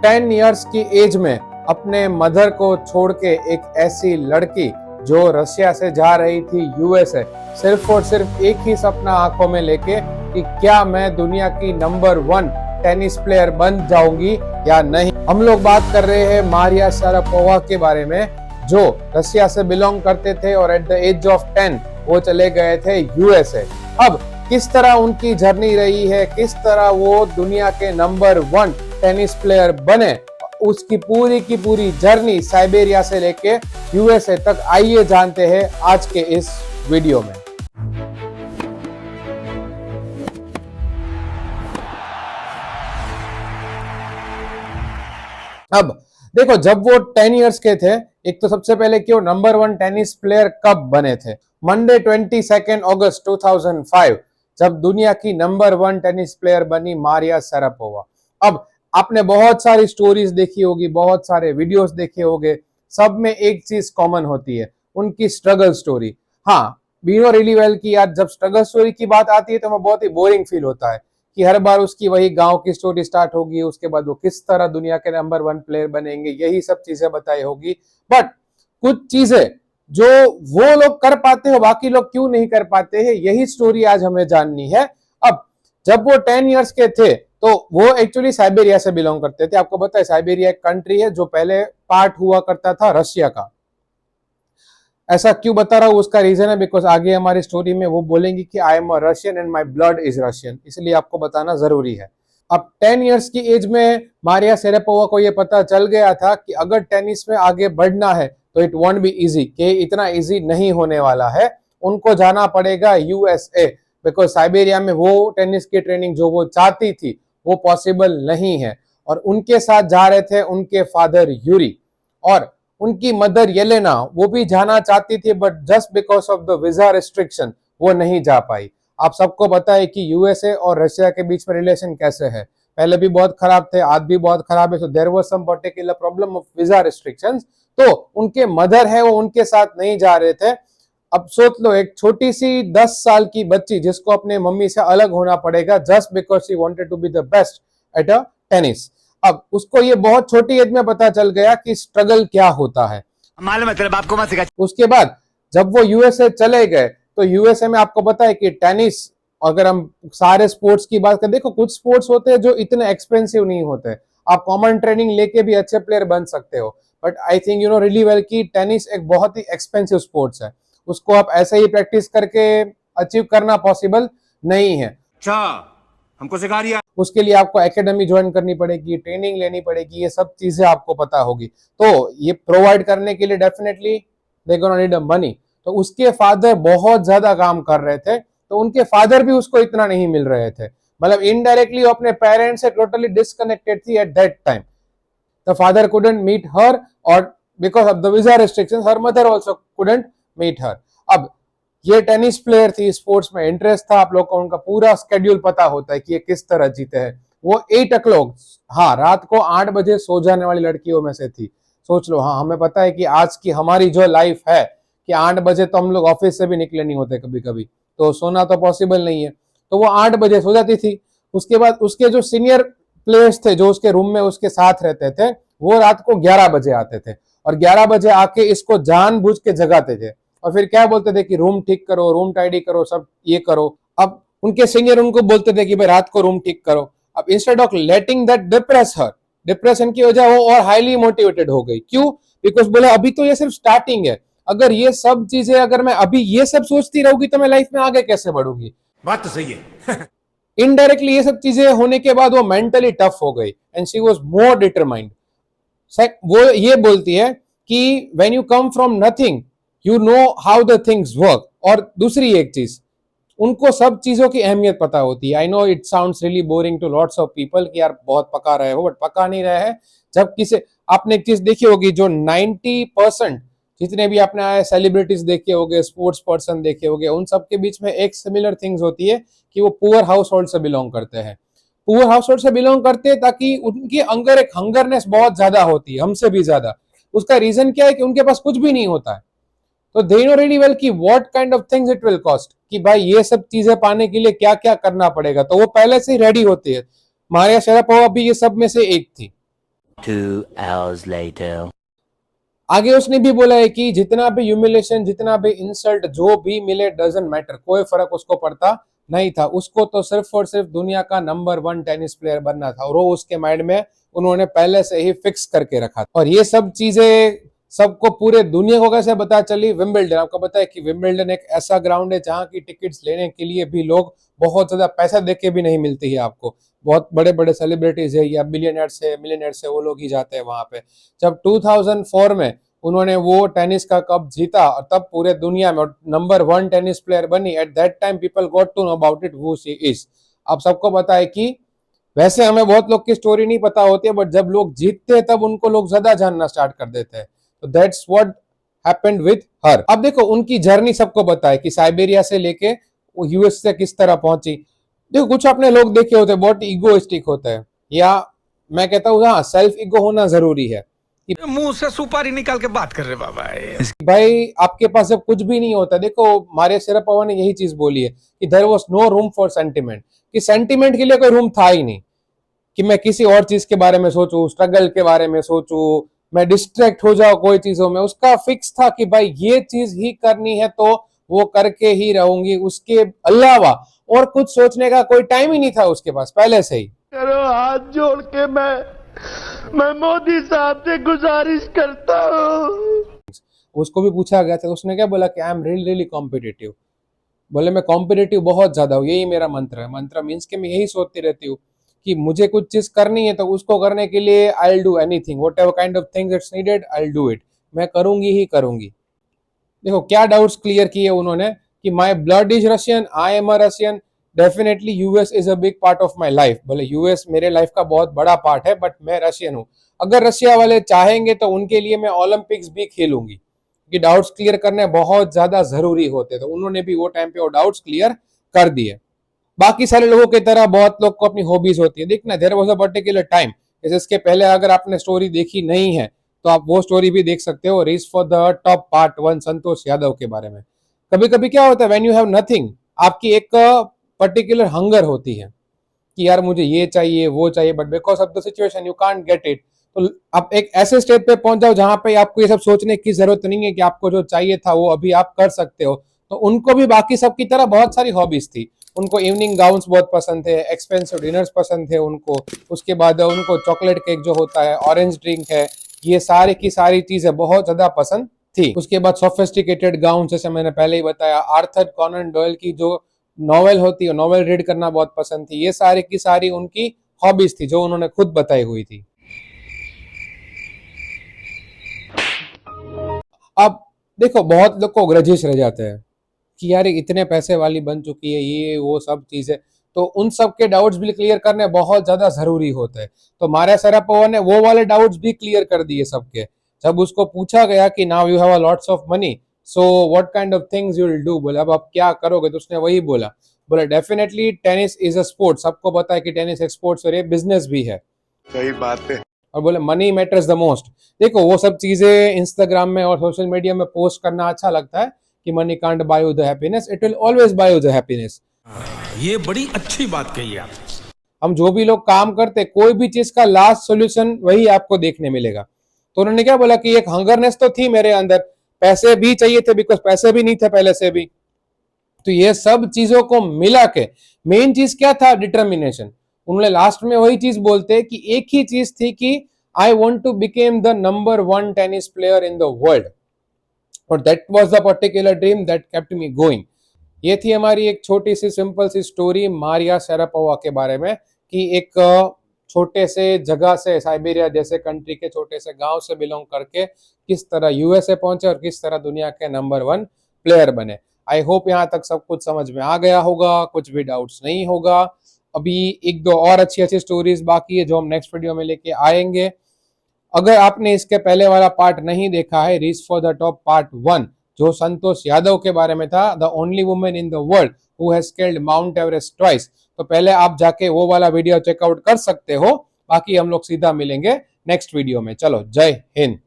10 years की as में अपने मदर को छोड़ के एक ऐसी लड़की जो रशिया से जा रही थी यूएसए, सिर्फ और सिर्फ एक ही सपना आंखों में लेके कि क्या मैं दुनिया की नंबर 1 टेनिस प्लेयर बन जाऊंगी या नहीं। हम लोग बात कर रहे हैं मारिया शारापोवा के बारे में, जो रशिया से बिलोंग करते थे और एट द एज ऑफ 10 वो चले गए थे यूएसए। अब किस तरह उनकी जर्नी रही है, किस तरह वो दुनिया के नंबर 1 टेनिस प्लेयर बने, उसकी पूरी की पूरी जर्नी साइबेरिया से लेके यूएसए तक, आइए जानते हैं आज के इस वीडियो में। अब देखो, जब वो 10 इयर्स के थे, एक तो सबसे पहले कि वो नंबर 1 टेनिस प्लेयर कब बने थे। मंडे 22 अगस्त 2005 जब दुनिया की नंबर 1 टेनिस प्लेयर बनी मारिया शारापोवा। अब आपने बहुत सारी स्टोरीज देखी होगी, बहुत सारे वीडियोस देखे होंगे, सब में एक चीज कॉमन होती है, उनकी स्ट्रगल स्टोरी। हाँ, वी नो रियली वेल कि यार जब स्ट्रगल स्टोरी की बात आती है तो वो बहुत ही बोरिंग फील होता है कि हर बार उसकी वही गांव की स्टोरी स्टार्ट होगी, उसके बाद वो किस तरह दुनिया के नंबर 1 प्लेयर बनेंगे, यही सब चीजें बताई होगी। बट कुछ चीजें जो वो लोग कर पाते हो बाकी लोग क्यों नहीं कर पाते हैं, यही स्टोरी आज हमें जाननी है। अब जब वो 10 इयर्स के थे तो वो एक्चुअली साइबेरिया से बिलोंग करते थे। आपको पता है साइबेरिया एक कंट्री है जो पहले पार्ट हुआ करता था रशिया का। ऐसा क्यों बता रहा हूं, उसका रीजन है बिकॉज आगे हमारी स्टोरी में वो बोलेंगे कि I am a Russian and my blood is Russian, इसलिए आपको बताना जरूरी है। अब 10 इयर्स की एज में मारिया शारापोवा को ये पता चल गया था कि अगर टेनिस में आगे बढ़ना है तो इट वॉन्ट बी इजी, कि इतना इजी नहीं होने वाला है, उनको जाना पड़ेगा यूएसए, बिकॉज साइबेरिया में वो टेनिस की ट्रेनिंग जो वो चाहती थी वो पॉसिबल नहीं है। और उनके साथ जा रहे थे उनके फादर यूरी और उनकी मदर येलेना, वो भी जाना चाहती थी but just because of the visa restriction वो नहीं जा पाई। आप सबको पता है कि यूएसए और रशिया के बीच में रिलेशन कैसे है, पहले भी बहुत खराब थे, आज भी बहुत खराब है। So there was some particular problem of visa restrictions, तो उनके मदर है वो उनके साथ नहीं जा रहे थे। अब सोच लो, एक छोटी सी 10 साल की बच्ची जिसको अपने मम्मी से अलग होना पड़ेगा just because she wanted to be the best at a tennis. अब उसको ये बहुत छोटी एज में पता चल गया कि स्ट्रगल क्या होता है। मतलब आपको मत सिखा। उसके बाद जब वो यूएसए चले गए तो यूएसए में आपको पता है कि टेनिस, अगर हम सारे स्पोर्ट्स की बात करें, देखो कुछ स्पोर्ट्स होते हैं जो इतने एक्सपेंसिव नहीं होते, आप कॉमन ट्रेनिंग लेके भी अच्छे प्लेयर बन सकते हो। But I think you know really well कि टेनिस एक बहुत ही एक्सपेंसिव स्पोर्ट्स है, उसको आप ऐसे ही प्रैक्टिस करके अचीव करना पॉसिबल नहीं है। अच्छा, हमको सिखा दिया। उसके लिए आपको एकेडमी ज्वाइन करनी पड़ेगी, ट्रेनिंग लेनी पड़ेगी, ये सब चीजें आपको पता होगी। तो ये प्रोवाइड करने के लिए definitely they gonna need money. तो उसके फादर बहुत ज्यादा काम कर रहे थे, तो उनके फादर भी उसको इतना नहीं मिल रहे थे, मतलब इनडायरेक्टली वो अपने पेरेंट्स से टोटली डिस्कनेक्टेड थी at that time. The father couldn't meet her और because of the visa restrictions her mother also couldn't meet her. अब ये टेनिस प्लेयर थी, स्पोर्ट्स में इंटरेस्ट था, आप लोग को उनका पूरा स्केड्यूल पता होता है कि ये किस तरह जीते हैं। वो 8 o'clock, हाँ, रात को 8 बजे सो जाने वाली लड़कियों में से थी। सोच लो, हाँ, हमें पता है कि आज की हमारी जो लाइफ है कि 8 बजे तो हम लोग ऑफिस से भी निकले नहीं होते कभी कभी, तो सोना तो पॉसिबल नहीं है। तो वो 8 बजे सो जाती थी। उसके बाद उसके जो सीनियर प्लेयर्स थे जो उसके रूम में उसके साथ रहते थे, वो रात को 11 बजे आते थे और 11 बजे आके इसको जानबूझ के जगाते थे और फिर क्या बोलते थे कि रूम ठीक करो, रूम टाइडी करो, सब ये करो। अब उनके सीनियर उनको बोलते थे कि भाई रात को रूम ठीक करो। अब instead of letting that depress her, depression की वजह वो और हाईली मोटिवेटेड हो गई। क्यों? बिकॉज बोले अभी तो ये सिर्फ स्टार्टिंग है, अगर ये सब चीजें, अगर मैं अभी ये सब सोचती रहूंगी तो मैं लाइफ में आगे कैसे बढ़ूंगी। बात तो सही है। इनडायरेक्टली ये सब चीजें होने के बाद वो मेंटली टफ हो गई and she was more determined. वो ये बोलती है कि when you come from nothing you know how the things work. और दूसरी एक चीज, उनको सब चीजों की अहमियत पता होती है। I know it sounds really boring to lots of people कि यार बहुत पका रहे हो, बट पका नहीं रहे हैं। जब किसी, आपने एक चीज देखी होगी, जो 90% जितने भी आपने सेलिब्रिटीज देखे होंगे, स्पोर्ट्स पर्सन देखे होंगे, उन सबके बीच में एक सिमिलर थिंग्स होती है कि वो पुअर हाउस होल्ड से बिलोंग करते हैं। पुअर हाउस होल्ड से बिलोंग करते हैं ताकि उनके अंदर एक हंगरनेस बहुत ज्यादा होती है, हमसे भी ज्यादा। उसका रीजन क्या है कि उनके पास कुछ भी नहीं होता है, तो दे नो रियली वेल कि what kind of things it will cost, कि भाई ये सब चीजें पाने के लिए क्या क्या करना पड़ेगा, तो वो पहले से ही रेडी होती है। मारिया शारापोवा भी ये सब में से एक थी। 2 hours later. आगे उसने भी बोला है कि जितना भी ह्यूमिलेशन, जितना भी इंसल्ट, जो भी मिले डजंट मैटर, कोई फर्क उसको पड़ता नहीं था। उसको तो सिर्फ और सिर्फ दुनिया का नंबर 1 टेनिस प्लेयर बनना था और वो उसके माइंड में उन्होंने पहले से ही फिक्स करके रखा था। और ये सब चीजें सबको पूरे दुनिया को कैसे पता चली? विंबलडन। आपको पता है कि विंबलडन एक ऐसा ग्राउंड है जहां की टिकट्स लेने के लिए भी लोग बहुत ज्यादा पैसा देके भी नहीं मिलती है आपको। बहुत बड़े बड़े सेलिब्रिटीज है या मिलियनर्स है वो लोग ही जाते हैं वहां पे। जब 2004 में उन्होंने वो टेनिस का कप जीता और तब पूरे दुनिया में नंबर 1 टेनिस प्लेयर बनी। At that time people got to know about it who she is. अब सबको पता है कि वैसे हमें बहुत लोग की स्टोरी नहीं पता होती है, बट जब लोग जीतते हैं तब उनको लोग ज्यादा जानना स्टार्ट कर देते हैं। तो that's what happened with her. अब देखो उनकी जर्नी सबको पता है कि साइबेरिया से लेके वो यूएस से किस तरह पहुंची। देखो कुछ अपने लोग देखे होते हैं बहुत इगोइस्टिक होता है, या मैं कहता हूँ हाँ सेल्फ ईगो होना जरूरी है। मुंह से सुपारी निकाल के बात कर रहे बाबा। भाई आपके पास जब कुछ भी नहीं होता, देखो मारिया शेरापोवा ने यही चीज बोली है कि there was no room for sentiment, कि सेंटिमेंट के लिए कोई रूम था ही नहीं, कि मैं किसी और चीज के बारे में सोचूं, स्ट्रगल के बारे में सोचूं, मैं डिस्ट्रैक्ट हो जाऊं कोई चीजों में। उसका फिक्स था कि भाई ये चीज ही करनी है तो वो करके ही रहूंगी, उसके अलावा और कुछ सोचने का कोई टाइम ही नहीं था उसके पास पहले से ही। करो हाथ जोड़ के मैं मोदी साहब से गुजारिश करता हूँ। उसको भी पूछा गया था, उसने क्या बोला कि I am really really competitive. बोले मैं कॉम्पिटिटिव बहुत ज्यादा हूँ, यही मेरा मंत्र है। मंत्र मीन्स के मैं यही सोचती रहती हूँ कि मुझे कुछ चीज करनी है तो उसको करने के लिए I will do anything, what ever kind of things it's needed I will do it. मैं करूंगी ही करूंगी। देखो क्या डाउट्स क्लियर किए उन्होंने कि my blood is Russian, I am a Russian, definitely US is a big part of my life. बोले US मेरे लाइफ का बहुत बड़ा पार्ट है, बट मैं रशियन हूँ। अगर रशिया वाले चाहेंगे तो उनके लिए मैं ओलंपिक्स भी खेलूंगी, कि डाउट्स क्लियर करने बहुत ज्यादा जरूरी होते। तो उन्होंने भी वो टाइम पे वो डाउट्स क्लियर कर दिए। बाकी सारे लोगों की तरह बहुत लोग को अपनी हॉबीज होती है। देखना there was a particular time, जैसे इसके पहले अगर आपने स्टोरी देखी नहीं है तो आप वो स्टोरी भी देख सकते हो, race for the top part 1 Santosh Yadav के बारे में। कभी कभी क्या होता है व्हेन यू हैव नथिंग, आपकी एक पर्टिकुलर हंगर होती है कि यार मुझे ये चाहिए वो चाहिए, but because of the situation you can't get it. तो आप एक ऐसे स्टेप पे पहुंच जाओ जहां पे आपको ये सब सोचने की जरूरत नहीं है कि आपको जो चाहिए था वो अभी आप कर सकते हो। तो उनको भी बाकी सब की तरह बहुत सारी हॉबीज थी। उनको इवनिंग गाउन्स बहुत पसंद थे, एक्सपेंसिव डिनर्स पसंद थे उनको, उसके बाद उनको चॉकलेट केक जो होता है, ऑरेंज ड्रिंक है, ये सारी की सारी चीजें बहुत ज्यादा पसंद थी। उसके बाद सोफिस्टिकेटेड गाउन, जैसे मैंने पहले ही बताया, आर्थर कॉनन डॉयल की जो नॉवेल होती है, नॉवेल रीड करना बहुत पसंद थी। ये सारी की सारी उनकी हॉबीज थी जो उन्होंने खुद बताई हुई थी। अब देखो बहुत लोग को ग्रजेस रह जाते हैं कि यार इतने पैसे वाली बन चुकी है, ये वो सब चीजें, तो उन सब के डाउट्स भी क्लियर करने बहुत ज्यादा जरूरी होते हैं। तो मारिया शेरापोवा ने वो वाले डाउट्स भी क्लियर कर दिए सबके। जब उसको पूछा गया कि now you have a lots of money, so what kind of things you will do, बोले अब आप क्या करोगे, तो उसने वही बोला, बोले definitely tennis is a sport. सबको पता है कि टेनिस एक स्पोर्ट्स और ये बिजनेस भी है। सही बात है। और बोले मनी मैटर्स द मोस्ट। देखो वो सब चीजें इंस्टाग्राम में और सोशल मीडिया में पोस्ट करना अच्छा लगता है कि money can't buy you the happiness, it will always buy you the happiness. ये बड़ी अच्छी बात कही आप। हम जो भी लोग काम करते, कोई भी चीज का लास्ट सॉल्यूशन वही आपको देखने मिलेगा। तो उन्होंने क्या बोला कि एक हंगरनेस तो थी मेरे अंदर, पैसे भी चाहिए थे बिकॉज पैसे भी नहीं थे पहले से भी। तो ये सब चीजों को मिला के मेन चीज क्या था? डिटर्मिनेशन। उन्होंने लास्ट में वही चीज बोलते कि एक ही चीज थी कि I want to became the number 1 tennis player in the world, और that was the particular dream that kept me going. ये थी हमारी एक छोटी सी सिंपल सी स्टोरी मारिया शेरापोवा के बारे में, कि एक छोटे से जगह से, साइबेरिया जैसे कंट्री के छोटे से गांव से बिलोंग करके किस तरह यूएसए पहुंचे और किस तरह दुनिया के नंबर 1 प्लेयर बने। आई होप यहाँ तक सब कुछ समझ में आ गया होगा, कुछ भी डाउट्स नहीं होगा। अभी एक दो और अच्छी अच्छी स्टोरीज बाकी है जो हम नेक्स्ट वीडियो में लेके आएंगे। अगर आपने इसके पहले वाला पार्ट नहीं देखा है, race for the top part 1, जो संतोष यादव के बारे में था, the only women in the world who has scaled Mount Everest twice, तो पहले आप जाके वो वाला वीडियो चेकआउट कर सकते हो। बाकी हम लोग सीधा मिलेंगे नेक्स्ट वीडियो में। चलो जय हिंद।